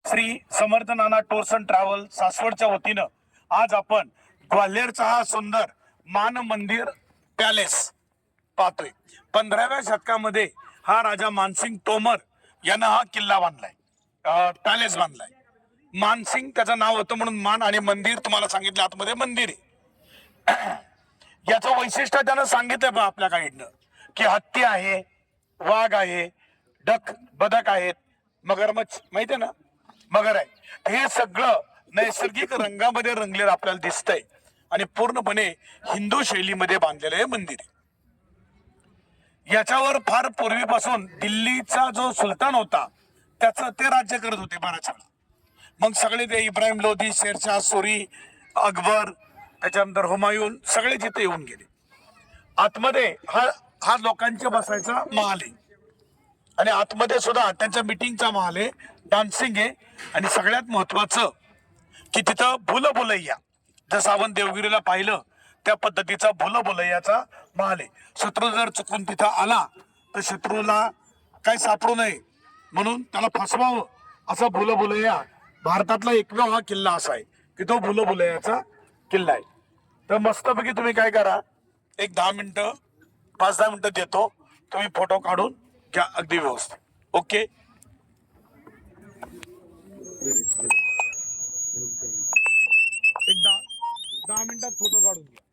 Shri Samarth Nana tours and travel सासवडच्या वतीनं आज आपण ग्वाल्हेरचा हा सुंदर मान मंदिर पॅलेस पाहतोय. 15व्या शतकामध्ये हा राजा मानसिंग तोमर यानं हा किल्ला बांधलाय, पॅलेस बांधलाय. मानसिंग त्याचं नाव होतं म्हणून मान, आणि मंदिर तुम्हाला सांगितलं आतमध्ये मंदिर आहे. याचं वैशिष्ट्य त्यानं सांगितलं बा आपल्या गाईडनं की हत्ती आहे, वाघ आहे, डक बदक आहेत, मगरमच्छ माहिती आहे ना, मगर आहे. हे सगळं नैसर्गिक रंगामध्ये रंगलेलं आपल्याला दिसतंय आणि पूर्णपणे हिंदू शैलीमध्ये बांधलेलं हे मंदिर आहे. याच्यावर फार पूर्वीपासून दिल्लीचा जो सुलतान होता त्याचं ते राज्य करत होते बराच वेळा. मग सगळे ते इब्राहिम लोधी, शेरशाह सुरी, अकबर, त्याच्यानंतर हुमायून सगळे जिथे येऊन गेले. आतमध्ये हा हा लोकांच्या बसायचा महाल आहे आणि आतमध्ये सुद्धा त्यांच्या मीटिंगचा महाल आहे, डान्सिंग आहे आणि सगळ्यात महत्वाचं की तिथं भुलभुलैया, जसं आपण देवगिरीला पाहिलं त्या पद्धतीचा भुलभुलैयाचा महाल आहे. शत्रू जर चुकून तिथं आला तर शत्रूला काय सापडू नये म्हणून त्याला फसवावं असा भुलभुलैया भारतातला एकमेव हा किल्ला असा आहे की तो भुलभुलैयाचा किल्ला आहे. तर मस्तपैकी तुम्ही काय करा, एक 10 मिनिटं 5-10 मिनिटं देतो, तुम्ही फोटो काढून घ्या अगदी व्यवस्थित. ओके, एक 10 मिनिटात फोटो काढून घ्या.